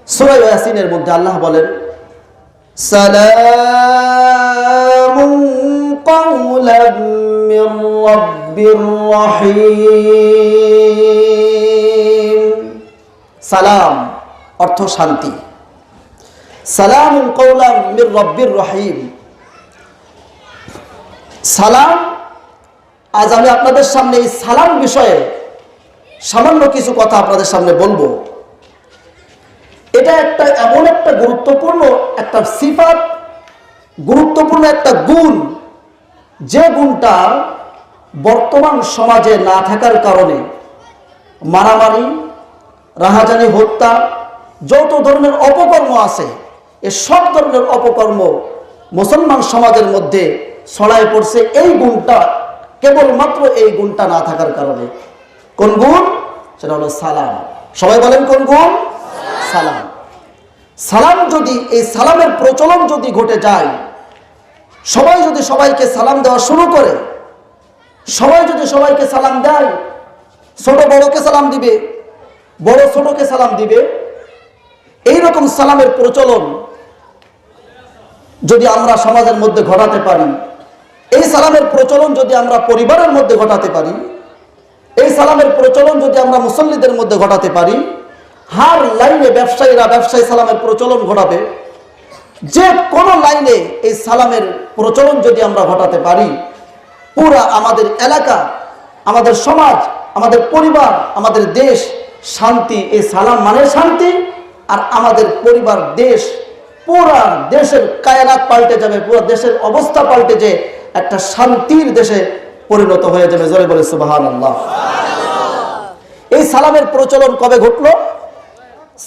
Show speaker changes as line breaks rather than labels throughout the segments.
সূরা ইয়াসিনের মধ্যে আল্লাহ বলেন, সালামুন কাওলাম মির রাব্বির রহিম। সালাম অর্থ শান্তি। সালামুন কাওলাম মির রাব্বির রহিম। সালাম, আজ আমি আপনাদের সামনে এই সালাম বিষয়ে সামান্য কিছু কথা আপনাদের সামনে বলবো। এটা এমন একটা গুরুত্বপূর্ণ একটা সিফাত, গুরুত্বপূর্ণ একটা গুণ, যে গুণটা বর্তমান সমাজে না থাকার কারণে মারামারি, রাহাজানি, হত্যা, যত ধরনের অপকর্ম আছে, এ সব ধরনের অপকর্ম মুসলমান সমাজের মধ্যে ছড়ায় পড়ছে এই গুণটা, কেবলমাত্র এই গুণটা না থাকার কারণে। কোন গুণ? সেটা হলো সালাম। সবাই বলেন কোন গুণ? সালাম। সালাম যদি, এই সালামের প্রচলন যদি ঘটে যায়, সবাই যদি সবাইকে সালাম দেওয়া শুরু করে, সবাই যদি সবাইকে সালাম দেয়, ছোট বড়কে সালাম দিবে, বড় ছোটকে সালাম দিবে, এইরকম সালামের প্রচলন যদি আমরা সমাজের মধ্যে ঘটাতে পারি, এই সালামের প্রচলন যদি আমরা পরিবারের মধ্যে ঘটাতে পারি, এই সালামের প্রচলন যদি আমরা মুসল্লিদের মধ্যে ঘটাতে পারি, হার লাইনে ব্যবসায়ীরা ব্যবসায়ী সালামের প্রচলন ঘটাবে, যে কোনো লাইনে এই সালামের প্রচলন যদি আমরা ঘটাতে পারি, পুরা আমাদের এলাকা, আমাদের সমাজ, আমাদের পরিবার, আমাদের দেশ শান্তি। এই সালাম মানে শান্তি। আর আমাদের পরিবার, দেশ, পুরা দেশের কায়নাত পাল্টে যাবে, পুরো দেশের অবস্থা পাল্টে যে একটা শান্তির দেশে পরিণত হয়ে যাবে। জোরে বলে সুবহানাল্লাহ। এই সালামের প্রচলন কবে ঘটলো?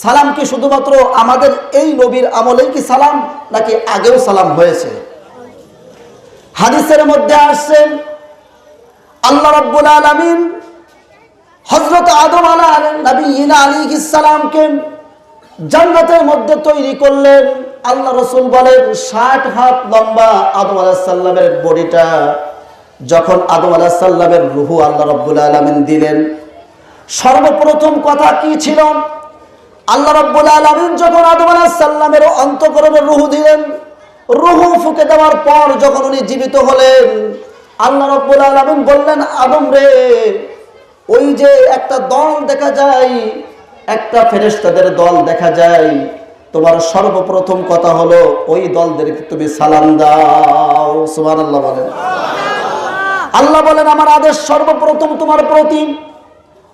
সালাম কি শুধুমাত্র আমাদের এই নবীর আমলেই কি সালাম, নাকি আগেও সালাম হয়েছে? হাদিসের মধ্যে আসছেন, আল্লাহ রাব্বুল আলামিন হযরত আদম আলাইহিস সালামকে জান্নাতের মধ্যে তৈরি করলেন। আল্লাহ রাসূল বলেন 60 হাত লম্বা আদম আলাইহিস সালামের বডিটা। যখন আদম আলাইহিস সালামের রূহ আল্লাহ রাব্বুল আলামিন দিলেন, সর্বপ্রথম কথা কি ছিল? আল্লাহ রাব্বুল আলামিন যখন আদম আলাইহিস সালামের অন্তঃকরণে রূহ দিলেন, রূহ ফুঁকে দেওয়ার পর যখন উনি জীবিত হলেন, আল্লাহ রাব্বুল আলামিন বললেন, আদম রে, ওই যে একটা দল দেখা যায়, একটা ফেরেশতাদের দল দেখা যায়, তোমার সর্বপ্রথম কথা হলো ওই দলদেরকে তুমি সালাম দাও। সুবহানাল্লাহ বলেন। আল্লাহ বলেন, আমার আদেশ সর্বপ্রথম তোমার প্রতি।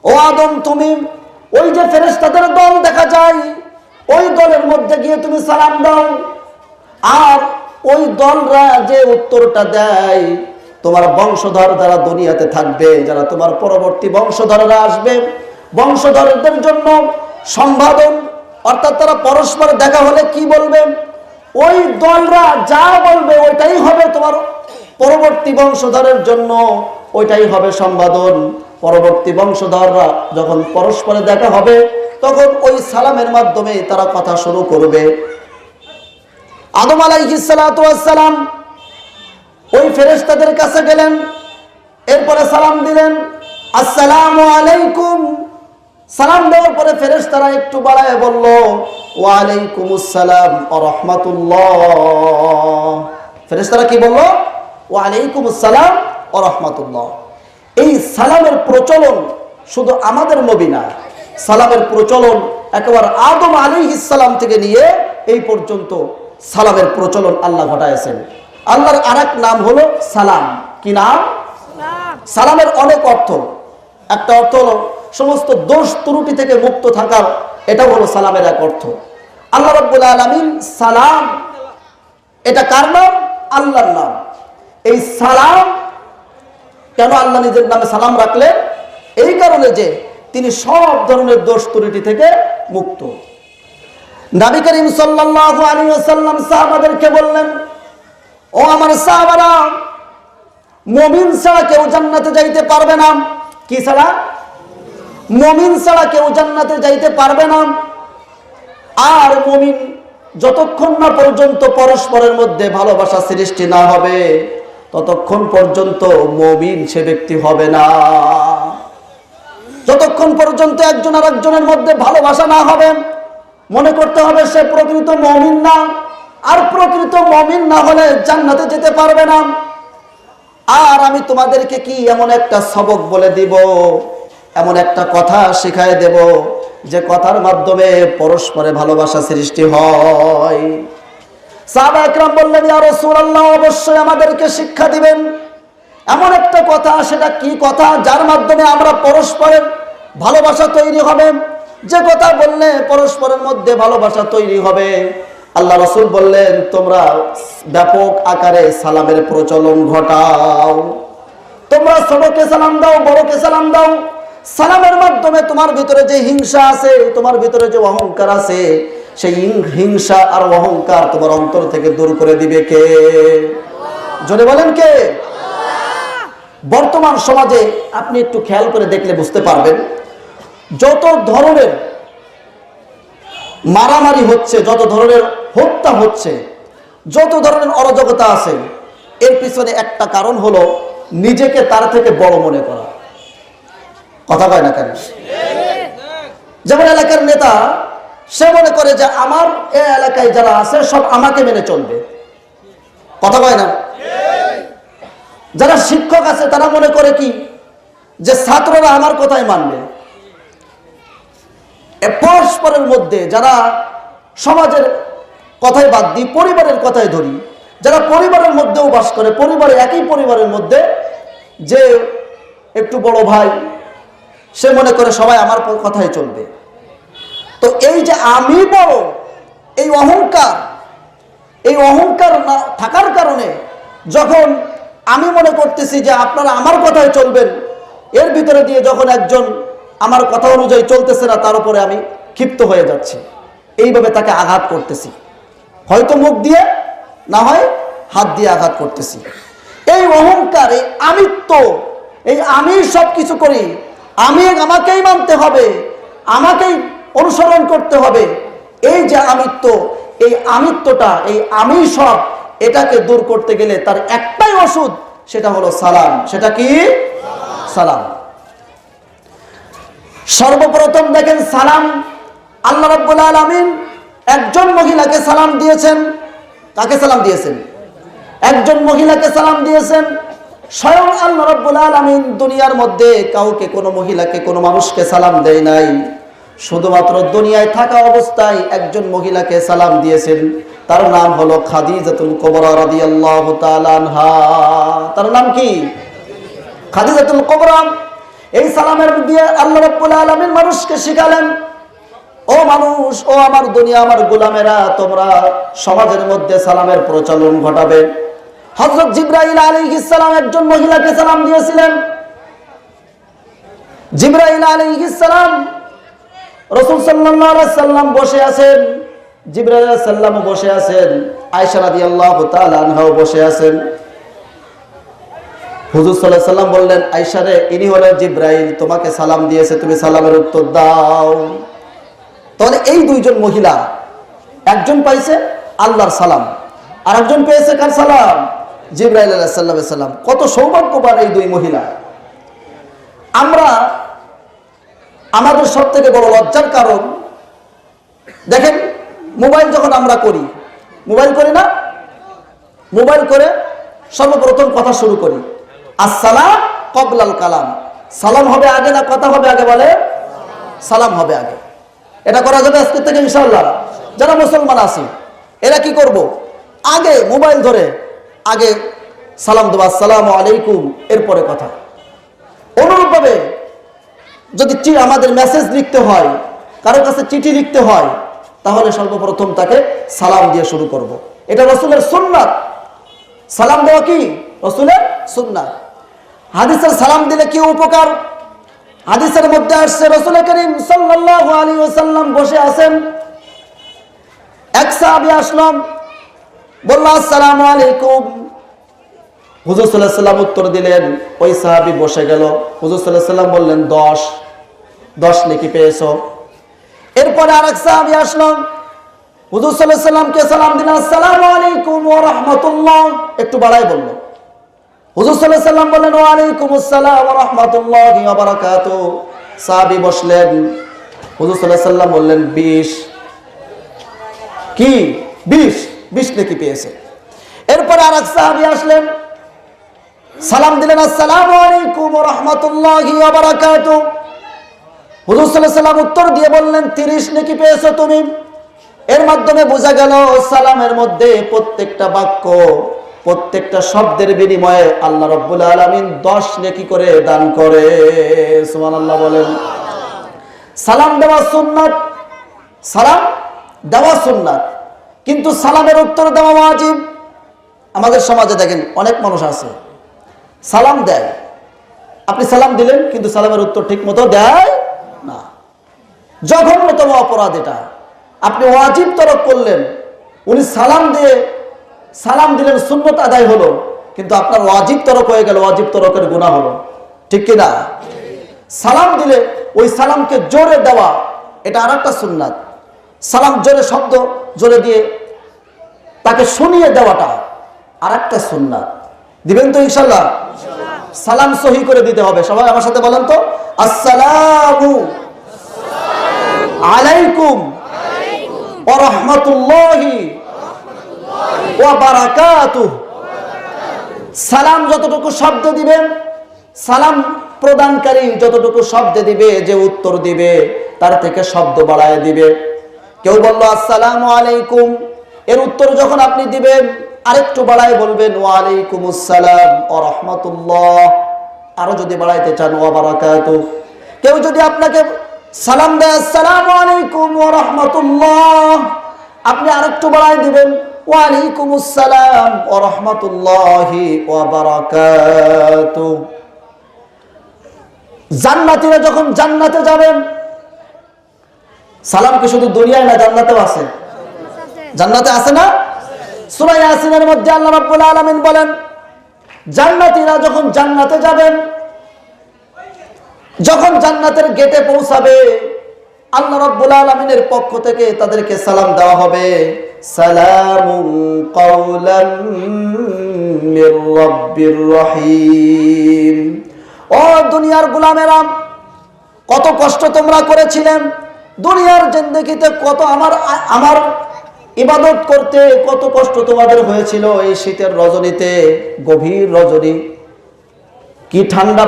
ও আদম, তুমি ওই যে ফেরেশতাদের দল দেখা যায়, ওই দলের মধ্যে গিয়ে তুমি সালাম দাও। আর ওই দলরা যে উত্তরটা দেয়, তোমার বংশধর যারা দুনিয়াতে থাকবে, যারা তোমার পরবর্তী বংশধররা আসবে, বংশধরদের জন্য সম্বোধন, অর্থাৎ তারা পরস্পর দেখা হলে কি বলবে, ওই দলরা যা বলবে ওইটাই হবে তোমার পরবর্তী বংশধরের জন্য, ওইটাই হবে সম্বোধন। পরবর্তী বংশধররা যখন পরস্পরে দেখা হবে, তখন ওই সালামের মাধ্যমে তারা কথা শুরু করবে। আদম আলাইহিস সালাতু ওয়াস সালাম ওই ফেরেশতাদের কাছে গেলেন, এরপরে সালাম দিলেন, আসসালামু আলাইকুম। সালাম দেওয়ার পরে ফেরেশতারা একটু বাড়ায় বলল, ওয়া আলাইকুমুস সালাম ওয়া রাহমাতুল্লাহ। ফেরেশতারা কি বলল? ওয়া আলাইকুমুস সালাম ওয়া রাহমাতুল্লাহ। এই সালামের প্রচলন শুধু আমাদের নবী না, সালামের প্রচলন একেবারে আদম আলাইহিস সালাম থেকে নিয়ে এই পর্যন্ত সালামের প্রচলন আল্লাহ ঘটায়ছেন। আল্লাহর আরেক নাম হলো সালাম। কি নাম? সালামের অনেক অর্থ। একটা অর্থ হলো সমস্ত দোষ ত্রুটি থেকে মুক্ত থাকার, এটা হলো সালামের এক অর্থ। আল্লাহ রাব্বুল আলামিন সালাম, এটা কার নাম? আল্লাহর নাম। এই সালাম কেন আল্লাহ নিজের নামে সালাম রাখলেন? এই কারণে যে তিনি সব ধরনের দোষ ত্রুটি থেকে মুক্ত। নবী করিম সাল্লাল্লাহু আলাইহি ওয়াসাল্লাম সাহাবাদেরকে বললেন, ও আমার সাহাবারা, মুমিন ছাড়া কেউ জান্নাতে যাইতে পারবে না। কি ছাড়া? মুমিন ছাড়া কেউ জান্নাতে যাইতে পারবে না। আর মুমিন যতক্ষণ না পর্যন্ত পরস্পরের মধ্যে ভালোবাসা সৃষ্টি না হবে, ততক্ষণ পর্যন্ত মুমিন সে ব্যক্তি হবে না। যতক্ষণ পর্যন্ত একজন আর একজনের মধ্যে ভালোবাসা না হবে, মনে করতে হবে সে প্রকৃত মুমিন না, আর প্রকৃত মুমিন না হলে জান্নাতে যেতে পারবে না। আর আমি তোমাদেরকে কি এমন একটা সবক বলে দিব, এমন একটা কথা শিখায় দেব যে কথার মাধ্যমে পরস্পরে ভালোবাসা সৃষ্টি হয়। সাহাবা একরাম বললেন, ইয়া রাসূলুল্লাহ, অবশ্যই আমাদেরকে শিক্ষা দিবেন এমন একটা কথা। সেটা কি কথা? যার মাধ্যমে আমরা পরস্পরের ভালোবাসা তৈরি হবে, যে কথা বললে পরস্পরের মধ্যে ভালোবাসা তৈরি হবে। আল্লাহ রাসূল বললেন, তোমরা ব্যাপক আকারে সালামের প্রচলন ঘটাও। তোমরা ছোটকে সালাম দাও, বড়কে সালাম দাও। সালামের মাধ্যমে তোমার ভিতরে যে হিংসা আছে, তোমার ভিতরে যে অহংকার আছে, সেই হিংসা আর অহংকার তোমার অন্তর থেকে দূর করে দিবে কে? জোরে বলেন কে? বর্তমান সমাজে আপনি একটু খেয়াল করে দেখলে বুঝতে পারবেন, যত ধরনের মারামারি হচ্ছে, যত ধরনের হত্যা হচ্ছে, যত ধরনের অরাজকতা আছে, এর পিছনে একটা কারণ হলো নিজেকে তার থেকে বড় মনে করা। কথা কয় না কেন? যেমন এলাকার নেতা, সে মনে করে যে আমার এই এলাকায় যারা আছে সব আমাকে মেনে চলবে। কথা কয় না? যারা শিক্ষক আছে তারা মনে করে কি যে ছাত্ররা আমার কথাই মানবে। পরস্পরের মধ্যে যারা সমাজের কথাই বাদ দিই, পরিবারের কথাই ধরি, যারা পরিবারের মধ্যেও বাস করে, পরিবারে একই পরিবারের মধ্যে যে একটু বড় ভাই, সে মনে করে সবাই আমার কথাই চলবে। তো এই যে আমি বড়, এই অহংকার না থাকার কারণে যখন আমি মনে করতেছি যে আপনারা আমার কথাই চলবেন, এর ভিতরে দিয়ে যখন একজন আমার কথা অনুযায়ী চলতেছে না, তার উপরে আমি ক্ষিপ্ত হয়ে যাচ্ছি, এইভাবে তাকে আঘাত করতেছি, হয়তো মুখ দিয়ে, না হয় হাত দিয়ে আঘাত করতেছি। এই অহংকার, এই আমিত্ব, এই আমি সব কিছু করি, আমাকেই মানতে হবে, আমাকেই অনুসরণ করতে হবে, এই যে আমিত্ব, এই আমিত্বটা, এই আমি সব, এটাকে দূর করতে গেলে তার একটাই ওষুধ, সেটা হলো সালাম। সেটা কি? সালাম। সর্বপ্রথম দেখেন, সালাম আল্লাহ রাব্বুল আলামিন একজন মহিলাকে সালাম দিয়েছেন। কাকে সালাম দিয়েছেন? একজন মহিলাকে সালাম দিয়েছেন। স্বয়ং আল্লাহ রাব্বুল আলামিন দুনিয়ার মধ্যে কাউকে, কোনো মহিলাকে, কোনো মানুষকে সালাম দেয় নাই। শুধুমাত্র দুনিয়ায় থাকা অবস্থায় একজন মহিলাকে সালাম দিয়েছেন, তার নাম হলো খাদিজাতুল কুবরা রাদিয়াল্লাহু তাআলা আনহা। তার নাম কি? খাদিজাতুল কুবরা। এই সালামের দিয়ে আল্লাহ রাব্বুল আলামিন মানুষকে শিখালেন, ও মানুষ, ও আমার দুনিয়া, আমার গোলামেরা, তোমরা সমাজের মধ্যে সালামের প্রচলন ঘটাবে। হযরত জিবরাইল আলাইহিস সালাম একজন মহিলাকে সালাম দিয়েছিলেন। জিবরাইল আলাইহিস সালাম, রাসূল সাল্লাল্লাহু আলাইহি সাল্লাম বসে আছেন, জিবরাইল আলাইহিস সালামও বসে আছেন, আয়েশা রাদিয়াল্লাহু তাআলা আনহাও বসে আছেন। হুজুর সাল্লাল্লাহু আলাইহি সাল্লাম বললেন, আয়েশা রে, ইনি হলেন জিবরাইল, তোমাকে সালাম দিয়েছে, তুমি সালামের উত্তর দাও। তাহলে এই দুইজন মহিলা, একজন পাইছে আল্লাহর সালাম, আর একজন পেয়েছে কার সালাম? জিবরাইল আলাইহিস সালাম। কত সৌভাগ্যবান এই দুই মহিলা। আমরা, আমাদের সব থেকে বড় লজ্জার কারণ, দেখেন মোবাইল যখন আমরা করি, মোবাইল করি না, মোবাইল করে সর্বপ্রথম কথা শুরু করি, আসসালাম ক্বাবলাল কালাম। সালাম হবে আগে না কথা হবে আগে? বলে সালাম হবে আগে। এটা করা যাবে আজকে থেকে ইনশাআল্লাহ? যারা মুসলমান আছি এরা কি করব? আগে মোবাইল ধরে আগে সালাম দেবো, আসসালামু আলাইকুম, এরপরে কথা। অনুরূপভাবে যদি আমাদের মেসেজ লিখতে হয়, কারো কাছে চিঠি লিখতে হয়, তাহলে সর্বপ্রথম তাকে সালাম দিয়ে শুরু করব। এটা রাসূলের সুন্নাত। সালাম দেওয়া কি রাসূলের সুন্নাত। হাদিসের সালাম দিলে কি উপকার? হাদিসের মধ্যে আসছে, রাসূল করিম সাল্লাল্লাহু আলাইহি ওয়াসাল্লাম বসে আছেন, এক সাহাবী আসলাম, বলল আসসালামু আলাইকুম। হুজুর সাল্লাল্লাহু আলাইহি ওয়াসাল্লাম উত্তর দিলেন, ওই সাহাবী বসে গেল। হুজুর সাল্লাল্লাহু আলাইহি ওয়াসাল্লাম বললেন, 10 নেকি পেয়েছো। এরপরে আরেক সাহাবী আসলেন, হুজুর সাল্লাল্লাহু আলাইহি ওয়াসাল্লামকে সালাম দিলেন, আসসালামু আলাইকুম ওয়া রাহমাতুল্লাহ, একটু বাড়ায় বলল। হুজুর সাল্লাল্লাহু আলাইহি ওয়াসাল্লাম বললেন, ওয়া আলাইকুমুস সালাম ওয়া রাহমাতুল্লাহি ওয়া বারাকাতুহু। সাহাবী বসলেন, হুজুর সাল্লাল্লাহু আলাইহি ওয়াসাল্লাম বললেন 20। কি 20 নেকি পেয়েছে। এরপরে আরেক সাহাবী আসলেন, সালাম দিলেন, আসসালামু আলাইকুম ওয়া রাহমাতুল্লাহি ওয়া বারাকাতুহু। হুজুর সাল্লাল্লাহু আলাইহি ওয়াসাল্লাম উত্তর দিয়ে বললেন, 30 নেকি পেয়েছো তুমি। এর মাধ্যমে বোঝা গেল সালামের মধ্যে প্রত্যেকটা বাক্য, প্রত্যেকটা শব্দের বিনিময়ে আল্লাহ রাব্বুল আলামিন 10 নেকি করে দান করে। সুবহানাল্লাহ বলেন। সালাম দেওয়া সুন্নাত, সালাম দেওয়া সুন্নাত, কিন্তু সালামের উত্তর দেওয়া ওয়াজিব। আমাদের সমাজে দেখেন অনেক মানুষ আছে সালাম দেয়, আপনি সালাম দিলেন কিন্তু সালামের উত্তর ঠিক মতো দেয় না। জঘন্যতম অপরাধ এটা। আপনি ওয়াজিব তরক করলেন, উনি সালাম দিলেন, সুন্নত আদায় হলো, কিন্তু আপনার ওয়াজিব তরক হয়ে গেল, ওয়াজিব তরকের গুনাহ হলো, ঠিক কিনা? সালাম দিলে ওই সালামকে জোরে দেওয়া, এটা আরেকটা সুন্নাত। সালাম জোরে, শব্দ জোরে দিয়ে তাকে শুনিয়ে দেওয়াটা আরেকটা সুন্নাত। দিবেন তো ইনশাআল্লাহ? সালাম সহি করে দিতে হবে। সবাই আমার সাথে বলেন তো, আসসালামু আলাইকুম ওয়া রাহমাতুল্লাহি ওয়া বারাকাতুহু। সালাম যতটুকু শব্দ দিবেন, সালাম প্রদানকারী যতটুকু শব্দ দিবে, যে উত্তর দিবে তার থেকে শব্দ বাড়ায় দিবে। কেউ বলল আসসালামু আলাইকুম, এর উত্তর যখন আপনি দিবেন আরেকটু বাড়ায় বলবেন ওয়া আলাইকুমুস সালাম ওয়া রাহমাতুল্লাহ। আরো যদি বাড়াইতে চান ওয়া বারাকাতুহু। কেউ যদি আপনাকে সালাম দেয় আসসালামু আলাইকুম ওয়া রাহমাতুল্লাহ, আপনি আরেকটু বাড়ায় দিবেন ওয়া আলাইকুমুস সালাম ওয়া রাহমাতুল্লাহি ওয়া বারাকাতুহু। জান্নাতীরা যখন জান্নাতে যাবেন, সালাম কি শুধু দুনিয়ায় না, জান্নাতেও আছে? জান্নাতে আছে না? সূরা ইয়াসিনের মধ্যে আল্লাহ রাব্বুল আলামিন বলেন, জান্নাতীরা যখন জান্নাতে যাবেন, যখন জান্নাতের গেটে পৌঁছাবে, আল্লাহ রাব্বুল আলামিনের পক্ষ থেকে তাদেরকে সালাম দেওয়া হবে, সালামুন কাওলাম মির রাব্বির রহিম। ও দুনিয়ার গোলামেরা, কত কষ্ট তোমরা করেছিলেন দুনিয়ার জিন্দেগিতে, কত আমার ইবাদত করতে কত কষ্ট তোমাদের হয়েছিল। এই শীতের রজনীতে, গভীর রজনী, কি ঠান্ডা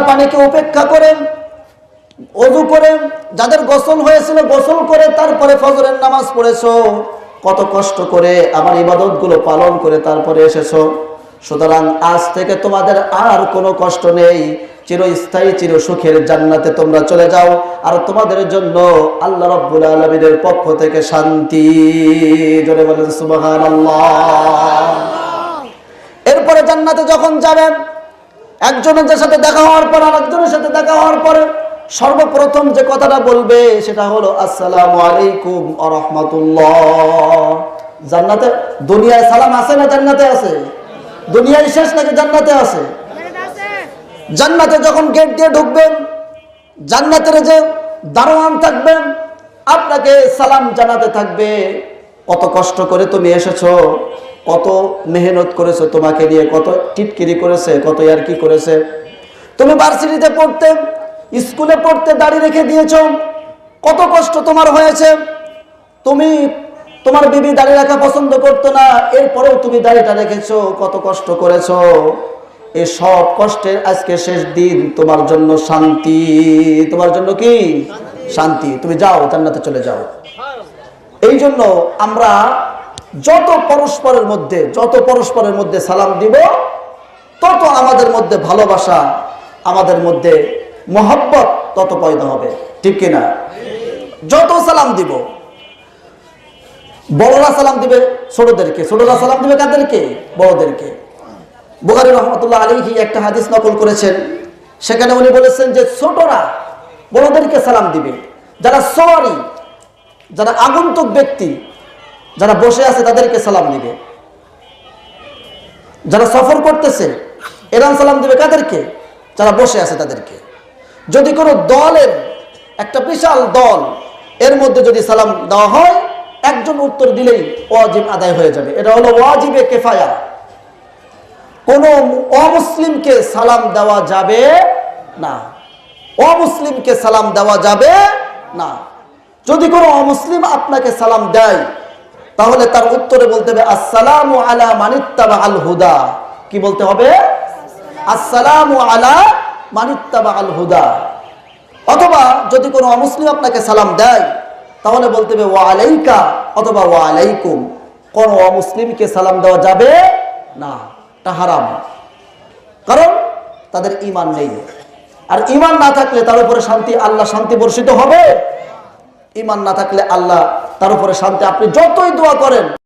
পানিকে উপেক্ষা করে ওযু করে, যাদের গোসল হয়েছিল গোসল করে তারপরে ফজরের নামাজ পড়েছো, কত কষ্ট করে আমার ইবাদতগুলো পালন করে তারপরে এসেছো। সুতরাং আজ থেকে তোমাদের আর কোনো কষ্ট নেই, চিরস্থায়ী চির সুখের জান্নাতে তোমরা চলে যাও। আর তোমাদের জন্য আল্লাহ রাব্বুল আলামিনের পক্ষ থেকে শান্তি। জোরে বলেন সুবহানাল্লাহ। এরপরে জান্নাতে যখন যাবেন, একজনের সাথে দেখা হওয়ার পর আরেকজনের সাথে দেখা হওয়ার পরে সর্বপ্রথম যে কথাটা বলবে সেটা হলো আসসালামু আলাইকুম ওয়া রাহমাতুল্লাহ। জান্নাতে, দুনিয়ায় সালাম আছে না জান্নাতে আছে? দুনিয়ায় শেষ নাকি জান্নাতে আছে? জান্নাতে যখন গেট দিয়ে ঢুকবেন, জান্নাতের যে দারোয়ান থাকবেন আপনাকে সালাম জানাতে থাকবে, কত কষ্ট করে তুমি এসেছো, কত মেহনত করেছো, তোমাকে নিয়ে কত টিটকিরি করেছে, কত ইয়ারকি করেছে। তুমি ভার্সিটিতে পড়তে, স্কুলে পড়তে দাড়ি রেখে দিয়েছো, কত কষ্ট তোমার হয়েছে। তোমার বিবি দাড়ি রাখা পছন্দ করতো না, এরপরেও তুমি দাড়িটা রেখেছো, কত কষ্ট করেছো। এই সব কষ্টের আজকে শেষ দিন, তোমার জন্য শান্তি। তোমার জন্য কি শান্তি? তুমি যাও, জান্নাতে চলে যাও। এই জন্য আমরা যত পরস্পরের মধ্যে সালাম দিব, তত আমাদের মধ্যে ভালোবাসা, আমাদের মধ্যে মহব্বত তত পয়দা হবে, ঠিক কিনা? যত সালাম দিব, বড়রা সালাম দিবে ছোটদেরকে, ছোটরা সালাম দিবে কাদেরকে? বড়দেরকে। বুখারী রাহমাতুল্লাহ আলাইহি একটা হাদিস নকল করেছেন, সেখানে উনি বলেছেন যে ছোটরা বড়দেরকে সালাম দিবে। যারা সওয়ারি, যারা আগন্তুক ব্যক্তি, যারা বসে আছে তাদেরকে সালাম দিবে। যারা সফর করতেছে এরা সালাম দিবে কাদেরকে? যারা বসে আছে তাদেরকে। যদি কোনো দলের, একটা বিশাল দল, এর মধ্যে যদি সালাম দেওয়া হয়, একজন উত্তর দিলেই ওয়াজিব আদায় হয়ে যাবে। এটা হলো ওয়াজিবে কিফায়া। কোনো অমুসলিমকে সালাম দেওয়া যাবে না, অমুসলিমকে সালাম দেওয়া যাবে না। যদি কোনো অমুসলিম আপনাকে সালাম দেয় তাহলে তার উত্তরে বলতে হবে আসসালামু আলা মানিত্তাবা আল হুদা। কি বলতে হবে? আসসালামু আলা মানিত্তাবা আল হুদা। অথবা যদি কোনো অমুসলিম আপনাকে সালাম দেয় তাহলে বলতে হবে ওয়া আলাইকা অথবা ওয়া আলাইকুম। কোনো অমুসলিমকে সালাম দেওয়া যাবে না, এটা হারাম, কারণ তাদের ঈমান নেই। আর ঈমান না থাকলে তার উপরে শান্তি, আল্লাহ শান্তি বর্ষিত হবে? ঈমান না থাকলে আল্লাহ তার উপরে শান্তি, আপনি যতই দোয়া করেন